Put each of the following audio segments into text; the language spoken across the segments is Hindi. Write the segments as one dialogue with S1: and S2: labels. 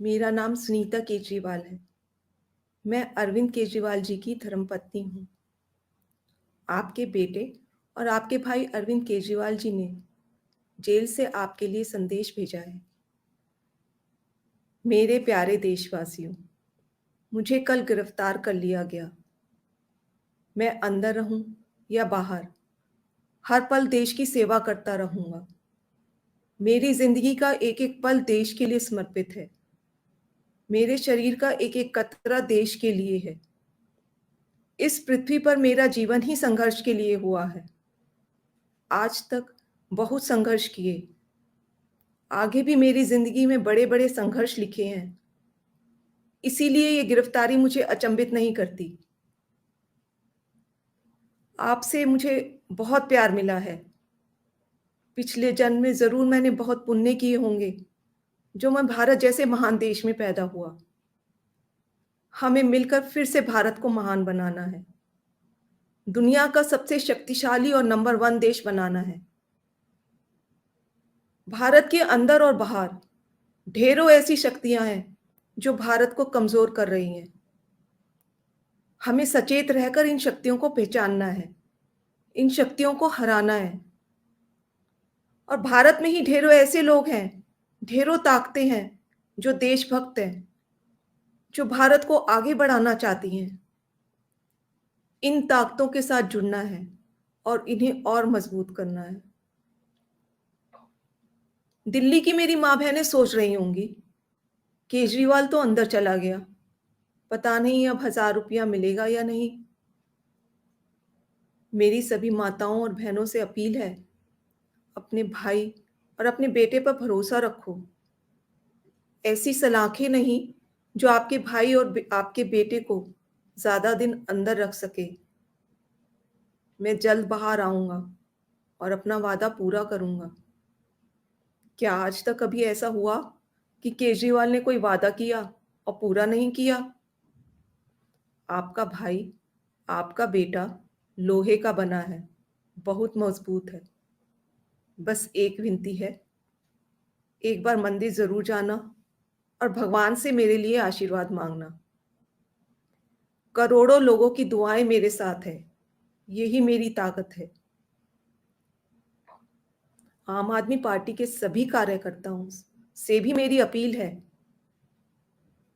S1: मेरा नाम सुनीता केजरीवाल है। मैं अरविंद केजरीवाल जी की धर्मपत्नी हूँ। आपके बेटे और आपके भाई अरविंद केजरीवाल जी ने जेल से आपके लिए संदेश भेजा है। मेरे प्यारे देशवासियों, मुझे कल गिरफ्तार कर लिया गया। मैं अंदर रहूं या बाहर, हर पल देश की सेवा करता रहूंगा। मेरी जिंदगी का एक एक पल देश के लिए समर्पित है। मेरे शरीर का एक एक कतरा देश के लिए है। इस पृथ्वी पर मेरा जीवन ही संघर्ष के लिए हुआ है। आज तक बहुत संघर्ष किए। आगे भी मेरी जिंदगी में बड़े बड़े संघर्ष लिखे हैं। इसीलिए ये गिरफ्तारी मुझे अचंभित नहीं करती। आपसे मुझे बहुत प्यार मिला है। पिछले जन्म में जरूर मैंने बहुत पुण्य किए होंगे, जो मैं भारत जैसे महान देश में पैदा हुआ। हमें मिलकर फिर से भारत को महान बनाना है। दुनिया का सबसे शक्तिशाली और नंबर 1 देश बनाना है। भारत के अंदर और बाहर ढेरों ऐसी शक्तियां हैं जो भारत को कमजोर कर रही हैं। हमें सचेत रहकर इन शक्तियों को पहचानना है, इन शक्तियों को हराना है। और भारत में ही ढेरों ऐसे लोग हैं, ढेरों ताकतें हैं जो देशभक्त हैं, जो भारत को आगे बढ़ाना चाहती हैं। इन ताकतों के साथ जुड़ना है और इन्हें और मजबूत करना है। दिल्ली की मेरी माँ बहनें सोच रही होंगी, केजरीवाल तो अंदर चला गया, पता नहीं अब 1000 रुपया मिलेगा या नहीं। मेरी सभी माताओं और बहनों से अपील है, अपने भाई और अपने बेटे पर भरोसा रखो। ऐसी सलाखें नहीं जो आपके भाई और आपके बेटे को ज्यादा दिन अंदर रख सके। मैं जल्द बाहर आऊंगा और अपना वादा पूरा करूंगा। क्या आज तक कभी ऐसा हुआ कि केजरीवाल ने कोई वादा किया और पूरा नहीं किया? आपका भाई, आपका बेटा लोहे का बना है, बहुत मजबूत है। बस एक विनती है, एक बार मंदिर जरूर जाना और भगवान से मेरे लिए आशीर्वाद मांगना। करोड़ों लोगों की दुआएं मेरे साथ है, यही मेरी ताकत है। आम आदमी पार्टी के सभी कार्यकर्ताओं से भी मेरी अपील है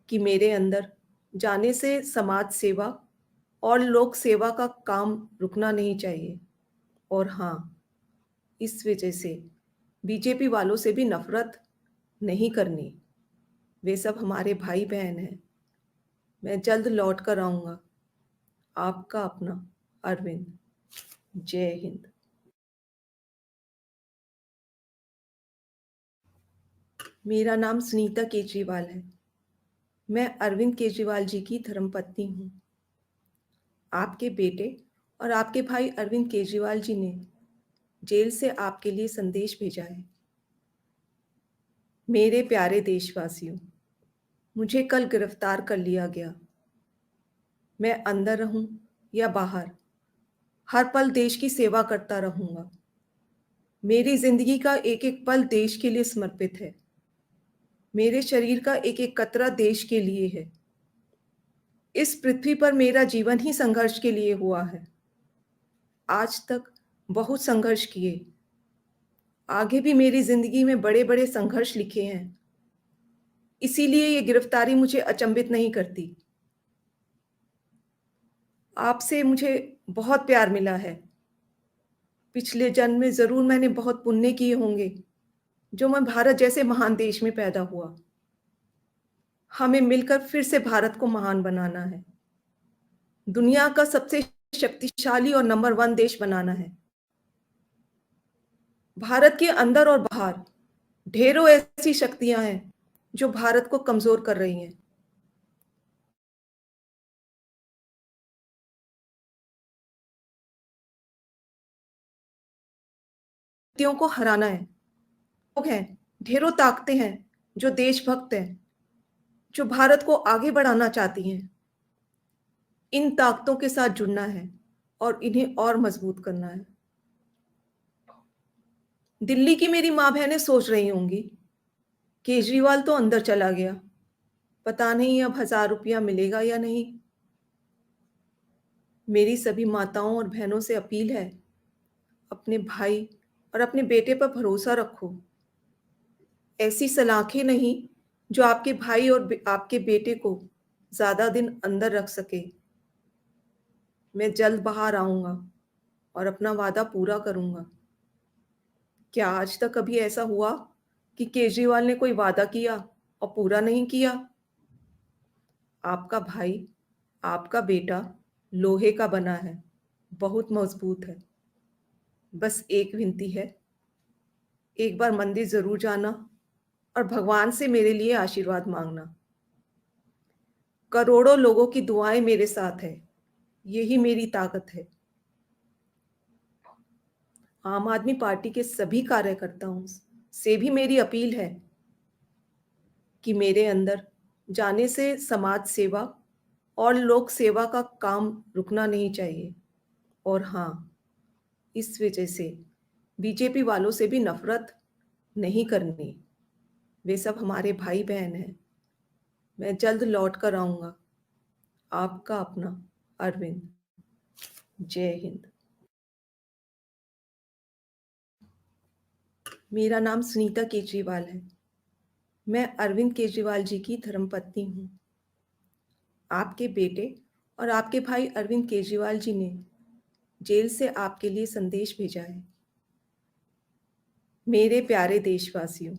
S1: कि मेरे अंदर जाने से समाज सेवा और लोक सेवा का काम रुकना नहीं चाहिए। और हाँ, इस वजह से बीजेपी वालों से भी नफरत नहीं करनी। वे सब हमारे भाई बहन हैं। मैं जल्द लौट कर आऊंगा। आपका अपना अरविंद। जय हिंद। मेरा नाम सुनीता केजरीवाल है। मैं अरविंद केजरीवाल जी की धर्मपत्नी हूँ। आपके बेटे और आपके भाई अरविंद केजरीवाल जी ने जेल से आपके लिए संदेश भेजा है। मेरे प्यारे देशवासियों, मुझे कल गिरफ्तार कर लिया गया। मैं अंदर रहूं या बाहर, हर पल देश की सेवा करता रहूंगा। मेरी जिंदगी का एक एक पल देश के लिए समर्पित है। मेरे शरीर का एक एक कतरा देश के लिए है। इस पृथ्वी पर मेरा जीवन ही संघर्ष के लिए हुआ है। आज तक बहुत संघर्ष किए। आगे भी मेरी जिंदगी में बड़े बड़े संघर्ष लिखे हैं। इसीलिए ये गिरफ्तारी मुझे अचंभित नहीं करती। आपसे मुझे बहुत प्यार मिला है। पिछले जन्म में जरूर मैंने बहुत पुण्य किए होंगे, जो मैं भारत जैसे महान देश में पैदा हुआ। हमें मिलकर फिर से भारत को महान बनाना है। दुनिया का सबसे शक्तिशाली और नंबर 1 देश बनाना है। भारत के अंदर और बाहर ढेरों ऐसी शक्तियां हैं जो भारत को कमजोर कर रही हैं। शक्तियों को हराना है। लोग हैं, ढेरों ताकतें हैं जो देशभक्त हैं, जो भारत को आगे बढ़ाना चाहती हैं। इन ताकतों के साथ जुड़ना है और इन्हें और मजबूत करना है। दिल्ली की मेरी माँ बहनें सोच रही होंगी, केजरीवाल तो अंदर चला गया, पता नहीं अब 1000 रुपया मिलेगा या नहीं। मेरी सभी माताओं और बहनों से अपील है, अपने भाई और अपने बेटे पर भरोसा रखो। ऐसी सलाखें नहीं जो आपके भाई और आपके बेटे को ज़्यादा दिन अंदर रख सके। मैं जल्द बाहर आऊँगा और अपना वादा पूरा करूँगा। क्या आज तक कभी ऐसा हुआ कि केजरीवाल ने कोई वादा किया और पूरा नहीं किया? आपका भाई, आपका बेटा लोहे का बना है, बहुत मज़बूत है। बस एक विनती है, एक बार मंदिर ज़रूर जाना और भगवान से मेरे लिए आशीर्वाद माँगना। करोड़ों लोगों की दुआएँ मेरे साथ है, यही मेरी ताकत है। आम आदमी पार्टी के सभी कार्यकर्ताओं से भी मेरी अपील है कि मेरे अंदर जाने से समाज सेवा और लोक सेवा का काम रुकना नहीं चाहिए। और हाँ, इस वजह से बीजेपी वालों से भी नफरत नहीं करनी। वे सब हमारे भाई बहन हैं। मैं जल्द लौट कर आऊँगा। आपका अपना अरविंद। जय हिंद। मेरा नाम सुनीता केजरीवाल है। मैं अरविंद केजरीवाल जी की धर्मपत्नी हूँ। आपके बेटे और आपके भाई अरविंद केजरीवाल जी ने जेल से आपके लिए संदेश भेजा है। मेरे प्यारे देशवासियों,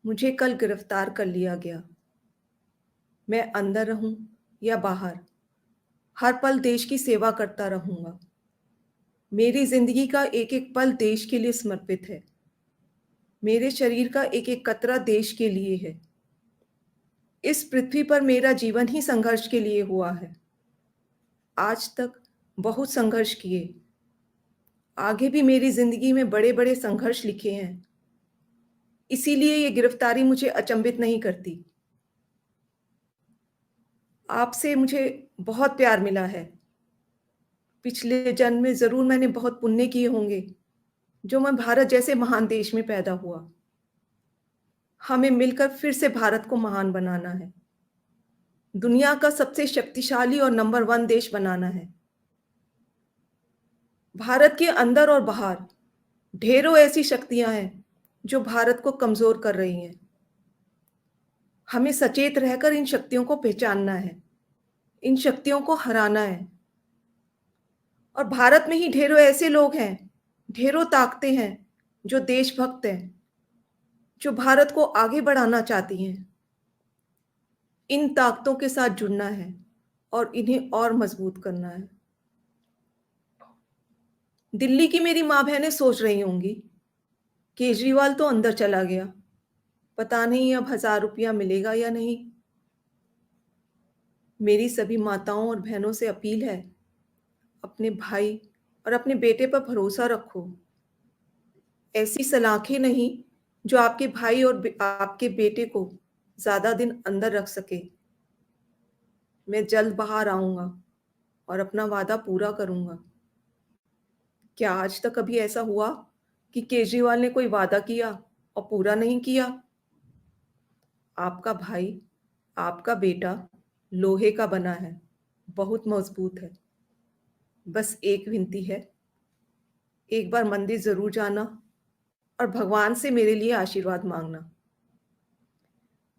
S1: मुझे कल गिरफ्तार कर लिया गया। मैं अंदर रहूं या बाहर, हर पल देश की सेवा करता रहूंगा। मेरी जिंदगी का एक एक पल देश के लिए समर्पित है। मेरे शरीर का एक एक कतरा देश के लिए है। इस पृथ्वी पर मेरा जीवन ही संघर्ष के लिए हुआ है। आज तक बहुत संघर्ष किए, आगे भी मेरी जिंदगी में बड़े बड़े संघर्ष लिखे हैं। इसीलिए ये गिरफ्तारी मुझे अचंभित नहीं करती। आपसे मुझे बहुत प्यार मिला है। पिछले जन्म में ज़रूर मैंने बहुत पुण्य किए होंगे, जो मैं भारत जैसे महान देश में पैदा हुआ। हमें मिलकर फिर से भारत को महान बनाना है। दुनिया का सबसे शक्तिशाली और नंबर 1 देश बनाना है। भारत के अंदर और बाहर ढेरों ऐसी शक्तियां हैं जो भारत को कमज़ोर कर रही हैं। हमें सचेत रहकर इन शक्तियों को पहचानना है, इन शक्तियों को हराना है। और भारत में ही ढेरों ऐसे लोग हैं, ढेरों ताकतें हैं जो देशभक्त हैं, जो भारत को आगे बढ़ाना चाहती हैं। इन ताकतों के साथ जुड़ना है और इन्हें और मजबूत करना है। दिल्ली की मेरी माँ बहनें सोच रही होंगी, केजरीवाल तो अंदर चला गया, पता नहीं अब 1000 रुपया मिलेगा या नहीं। मेरी सभी माताओं और बहनों से अपील है, अपने भाई और अपने बेटे पर भरोसा रखो। ऐसी सलाखें नहीं जो आपके भाई और आपके बेटे को ज़्यादा दिन अंदर रख सके। मैं जल्द बाहर आऊँगा और अपना वादा पूरा करूँगा। क्या आज तक कभी ऐसा हुआ कि केजरीवाल ने कोई वादा किया और पूरा नहीं किया? आपका भाई, आपका बेटा लोहे का बना है, बहुत मज़बूत है। बस एक विनती है, एक बार मंदिर ज़रूर जाना और भगवान से मेरे लिए आशीर्वाद माँगना।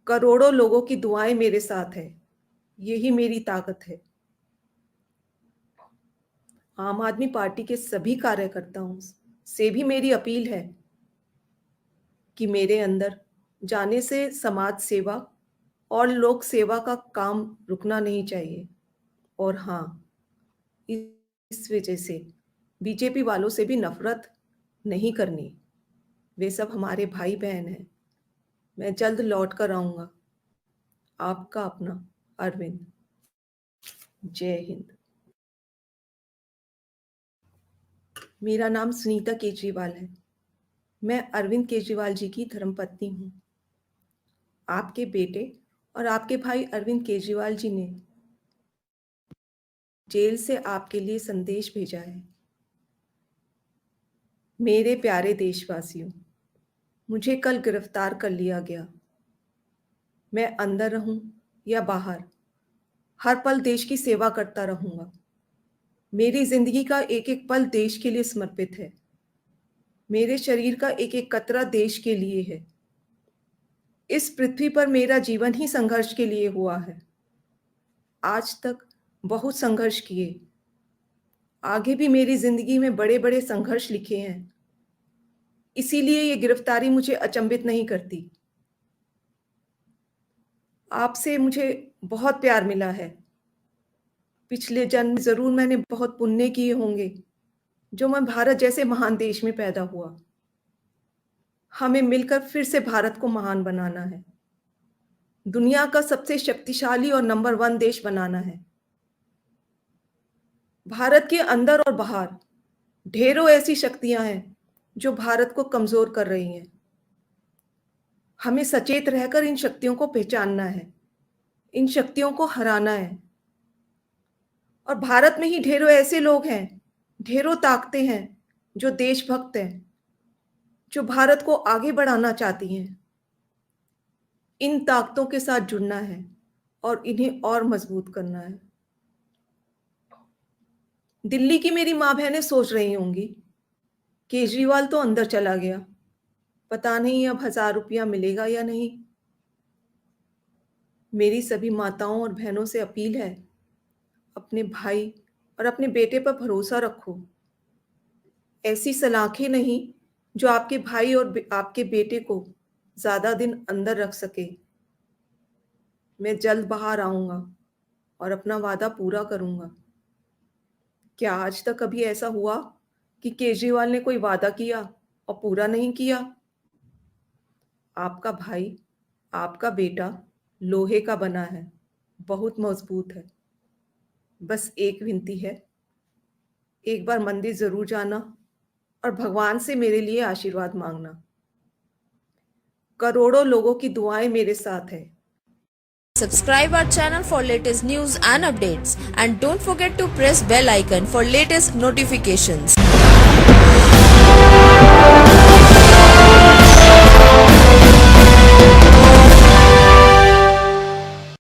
S1: करोड़ों लोगों की दुआएँ मेरे साथ है, यही मेरी ताकत है। आम आदमी पार्टी के सभी कार्यकर्ताओं से भी मेरी अपील है कि मेरे अंदर जाने से समाज सेवा और लोक सेवा का काम रुकना नहीं चाहिए। और हाँ, इस वजह से बीजेपी वालों से भी नफरत नहीं करनी। वे सब हमारे भाई बहन हैं। मैं जल्द लौट कर आऊँगा। आपका अपना अरविंद। जय हिंद। मेरा नाम सुनीता केजरीवाल है। मैं अरविंद केजरीवाल जी की धर्मपत्नी हूँ। आपके बेटे और आपके भाई अरविंद केजरीवाल जी ने जेल से आपके लिए संदेश भेजा है। मेरे प्यारे देशवासियों, मुझे कल गिरफ्तार कर लिया गया। मैं अंदर रहूं या बाहर, हर पल देश की सेवा करता रहूंगा। मेरी जिंदगी का एक एक पल देश के लिए समर्पित है। मेरे शरीर का एक एक कतरा देश के लिए है। इस पृथ्वी पर मेरा जीवन ही संघर्ष के लिए हुआ है। आज तक बहुत संघर्ष किए, आगे भी मेरी जिंदगी में बड़े बड़े संघर्ष लिखे हैं। इसीलिए ये गिरफ्तारी मुझे अचंभित नहीं करती। आपसे मुझे बहुत प्यार मिला है। पिछले जन्म में जरूर मैंने बहुत पुण्य किए होंगे, जो मैं भारत जैसे महान देश में पैदा हुआ। हमें मिलकर फिर से भारत को महान बनाना है, दुनिया का सबसे शक्तिशाली और नंबर 1 देश बनाना है। भारत के अंदर और बाहर ढेरों ऐसी शक्तियां हैं जो भारत को कमजोर कर रही हैं। हमें सचेत रहकर इन शक्तियों को पहचानना है, इन शक्तियों को हराना है। और भारत में ही ढेरों ऐसे लोग हैं, ढेरों ताकतें हैं जो देशभक्त हैं, जो भारत को आगे बढ़ाना चाहती हैं। इन ताकतों के साथ जुड़ना है और इन्हें और मजबूत करना है। दिल्ली की मेरी माँ बहनें सोच रही होंगी, केजरीवाल तो अंदर चला गया, पता नहीं अब 1000 रुपया मिलेगा या नहीं। मेरी सभी माताओं और बहनों से अपील है, अपने भाई और अपने बेटे पर भरोसा रखो। ऐसी सलाखें नहीं जो आपके भाई और आपके बेटे को ज्यादा दिन अंदर रख सके। मैं जल्द बाहर आऊंगा और अपना वादा पूरा करूंगा। क्या आज तक कभी ऐसा हुआ कि केजरीवाल ने कोई वादा किया और पूरा नहीं किया? आपका भाई, आपका बेटा लोहे का बना है, बहुत मजबूत है। बस एक विनती है, एक बार मंदिर जरूर जाना और भगवान से मेरे लिए आशीर्वाद मांगना। करोड़ों लोगों की दुआएं मेरे साथ है।
S2: Subscribe our channel for latest news and updates, and don't forget to press bell icon for latest notifications.